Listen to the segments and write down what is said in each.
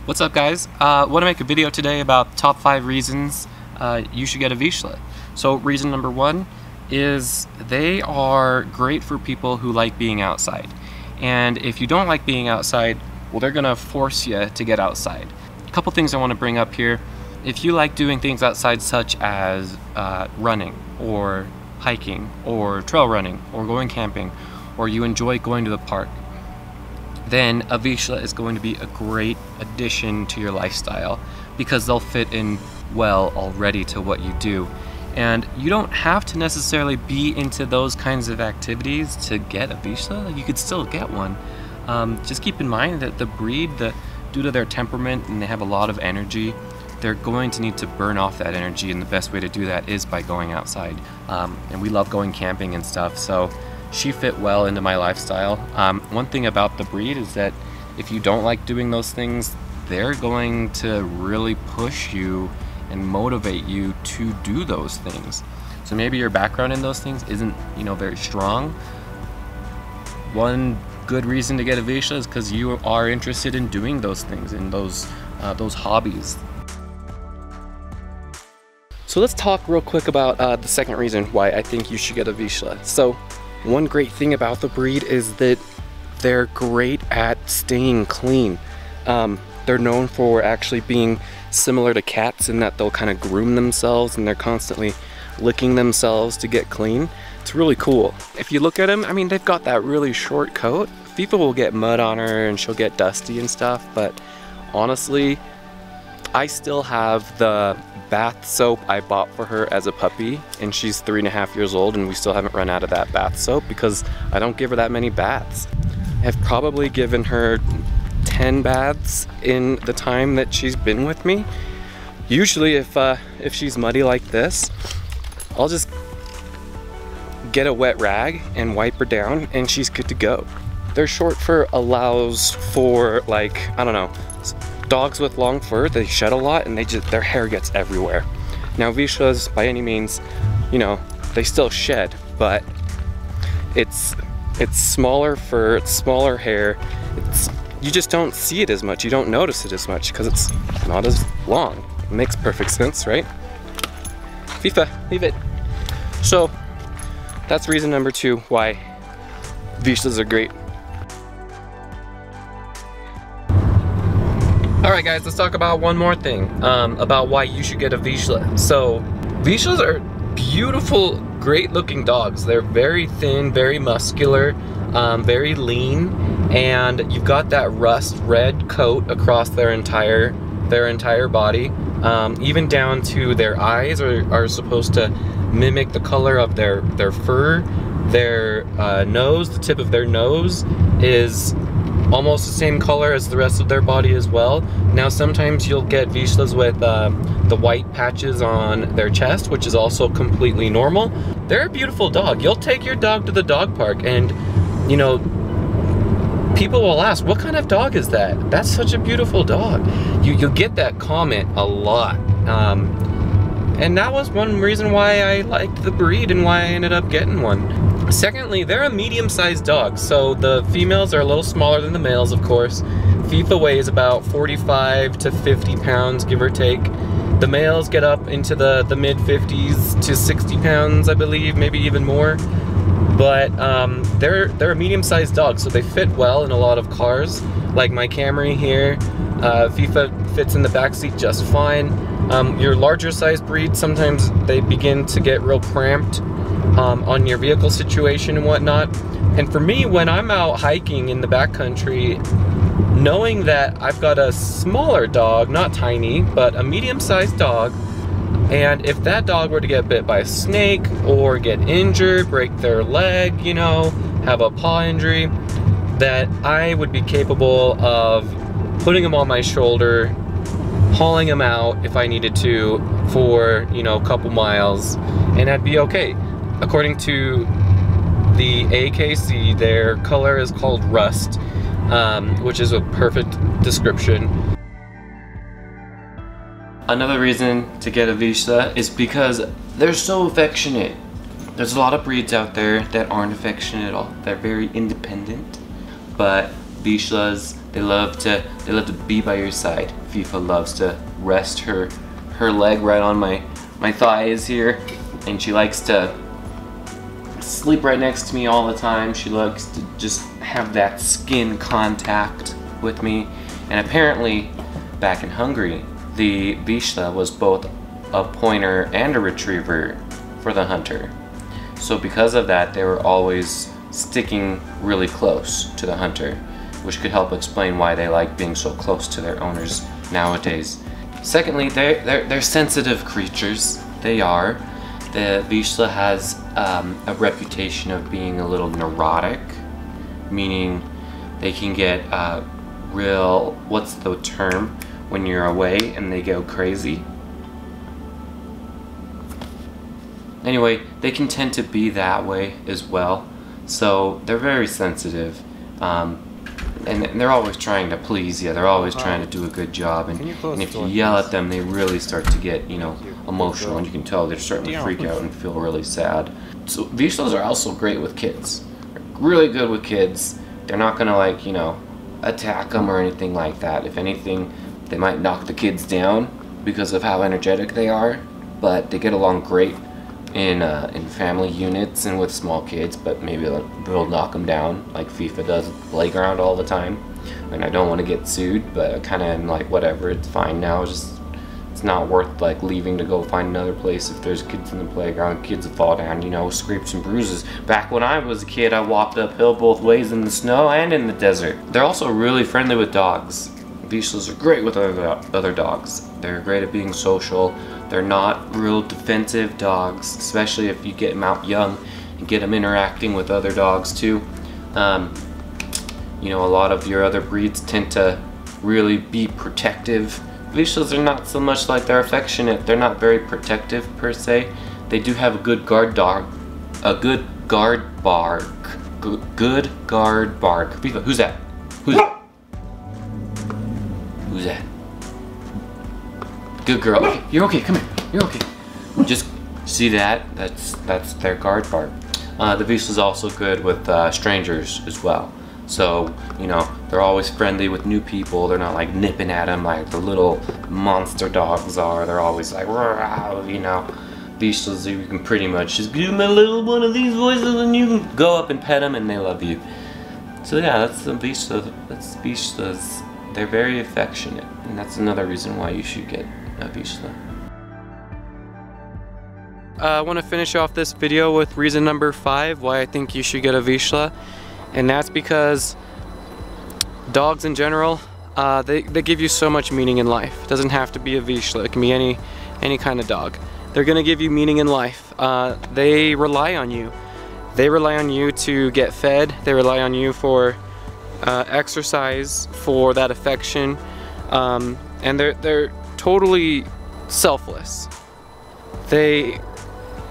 What's up, guys? I want to make a video today about top 5 reasons you should get a Vizsla. So reason number 1 is they are great for people who like being outside. And if you don't like being outside, well, they're gonna force you to get outside. A couple things I want to bring up here. If you like doing things outside such as running or hiking or trail running or going camping, or you enjoy going to the park, then a Vizsla is going to be a great addition to your lifestyle because they'll fit in well already to what you do. And you don't have to necessarily be into those kinds of activities to get a Vizsla. You could still get one. Just keep in mind that the breed, due to their temperament and they have a lot of energy, they're going to need to burn off that energy, and the best way to do that is by going outside. And we love going camping and stuff, so she fit well into my lifestyle. One thing about the breed is that if you don't like doing those things, they're going to really push you and motivate you to do those things. So maybe your background in those things isn't, very strong. One good reason to get a Vizsla is because you are interested in doing those things, in those hobbies. So let's talk real quick about the second reason why I think you should get a Vizsla. So one great thing about the breed is that they're great at staying clean. They're known for actually being similar to cats in that they'll kind of groom themselves and they're constantly licking themselves to get clean. It's really cool. If you look at them, I mean, they've got that really short coat. FIFA will get mud on her and she'll get dusty and stuff, but honestly, I still have the bath soap I bought for her as a puppy, and she's 3.5 years old and we still haven't run out of that bath soap because I don't give her that many baths. I've probably given her 10 baths in the time that she's been with me. Usually if she's muddy like this, I'll just get a wet rag and wipe her down and she's good to go. They're short for allows for, like, I don't know, dogs with long fur, they shed a lot and their hair gets everywhere. Now Vizslas, by any means, they still shed, but it's smaller fur, it's smaller hair. You just don't see it as much, you don't notice it as much because it's not as long. It makes perfect sense, right? FIFA, leave it. So that's reason number 2 why Vizslas are great. Alright guys, let's talk about one more thing, about why you should get a Vizsla. So, Vizslas are beautiful, great looking dogs. They're very thin, very muscular, very lean, and you've got that rust red coat across their entire body. Even down to their eyes are supposed to mimic the color of their fur. Their nose, the tip of their nose is almost the same color as the rest of their body as well. Now sometimes you'll get Vizslas with the white patches on their chest, which is also completely normal. They're a beautiful dog. You'll take your dog to the dog park and, people will ask, what kind of dog is that? That's such a beautiful dog. You'll get that comment a lot. And that was one reason why I liked the breed and why I ended up getting one. Secondly, they're a medium-sized dog, so the females are a little smaller than the males, of course. FIFA weighs about 45 to 50 pounds, give or take. The males get up into the mid-50s to 60 pounds, I believe, maybe even more. But they're a medium-sized dog, so they fit well in a lot of cars. Like my Camry here, FIFA fits in the backseat just fine. Your larger size breeds, sometimes they begin to get real cramped on your vehicle situation and whatnot. And for me, when I'm out hiking in the backcountry, knowing that I've got a smaller dog, not tiny, but a medium-sized dog, and if that dog were to get bit by a snake or get injured, break their leg, have a paw injury, that I would be capable of putting him on my shoulder, hauling him out if I needed to for, a couple miles, and I'd be okay. According to the AKC, their color is called rust, which is a perfect description. Another reason to get a Vizsla is because they're so affectionate. There's a lot of breeds out there that aren't affectionate at all. They're very independent, but Vizslas They love to be by your side. FIFA loves to rest her leg right on my thighs here, and she likes to sleep right next to me all the time. She likes to just have that skin contact with me. And apparently, back in Hungary, the Vizsla was both a pointer and a retriever for the hunter. So because of that, they were always sticking really close to the hunter, which could help explain why they like being so close to their owners nowadays. Secondly, they're sensitive creatures. They are. The Vizsla has a reputation of being a little neurotic, meaning they can get real, what's the term, when you're away and they go crazy? Anyway, they can tend to be that way as well. So they're very sensitive. And they're always trying to please you. They're always trying to do a good job. And if you yell at them, they really start to get, you know, emotional. And you can tell they're starting to freak out and feel really sad. So Vizslas are also great with kids. They're really good with kids. They're not gonna, like, you know, attack them or anything like that. If anything, they might knock the kids down because of how energetic they are. But they get along great in family units and with small kids, but maybe they'll knock them down like FIFA does at the playground all the time. And I don't want to get sued, but I kind of am like, whatever, it's fine now. It's not worth like leaving to go find another place if there's kids in the playground. Kids will fall down, you know, scrapes and bruises. Back when I was a kid, I walked uphill both ways in the snow and in the desert. They're also really friendly with dogs. Vizslas are great with other dogs. They're great at being social. They're not real defensive dogs, especially if you get them out young and get them interacting with other dogs too. You know, a lot of your other breeds tend to really be protective. Vizslas are not so much like they're affectionate. They're not very protective per se. They do have a good guard bark. Good guard bark. FIFA, who's that? Who's that? Who's that? Good girl. Okay, you're okay. Come here. You're okay. Just see that? That's their guard bark. The Vizsla's also good with strangers as well. So, you know, they're always friendly with new people. They're not like nipping at them like the little monster dogs are. They're always like, you know. Vizslas, you can pretty much just give them a little one of these voices and you can go up and pet them and they love you. So yeah, that's the Vizsla. That's Vizslas. They're very affectionate, and that's another reason why you should get a Vizsla. I want to finish off this video with reason number 5 why I think you should get a Vizsla, and that's because dogs in general, they give you so much meaning in life. It doesn't have to be a Vizsla. It can be any kind of dog. They're gonna give you meaning in life. They rely on you. They rely on you to get fed. They rely on you for exercise, for that affection, and they're totally selfless. They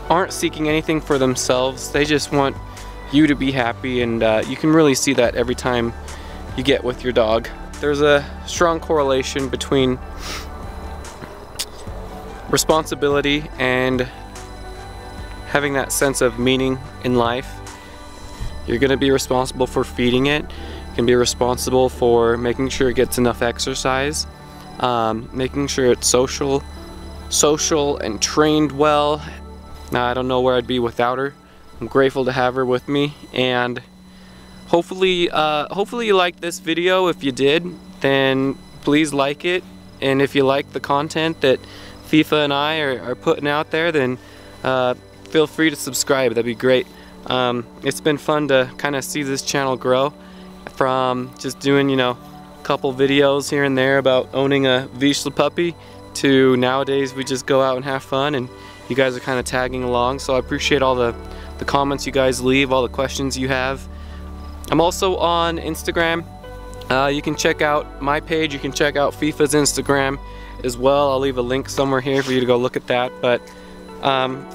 aren't seeking anything for themselves. They just want you to be happy, and you can really see that every time you get with your dog. There's a strong correlation between responsibility and having that sense of meaning in life. You're going to be responsible for feeding it. You can be responsible for making sure it gets enough exercise, making sure it's social and trained well. Now, I don't know where I'd be without her. I'm grateful to have her with me, and hopefully you liked this video. If you did, then please like it, and if you like the content that FIFA and I are putting out there, then feel free to subscribe. That'd be great. It's been fun to kind of see this channel grow from just doing, you know, a couple videos here and there about owning a Vizsla puppy to nowadays we just go out and have fun, and you guys are kind of tagging along. So I appreciate all the comments you guys leave, all the questions you have. I'm also on Instagram. You can check out my page. You can check out FIFA's Instagram as well. I'll leave a link somewhere here for you to go look at that. But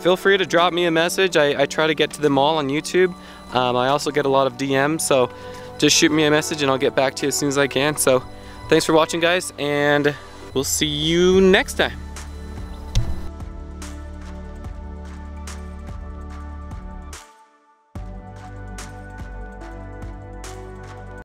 feel free to drop me a message. I try to get to them all on YouTube. I also get a lot of DMs, so just shoot me a message and I'll get back to you as soon as I can. So thanks for watching, guys, and we'll see you next time.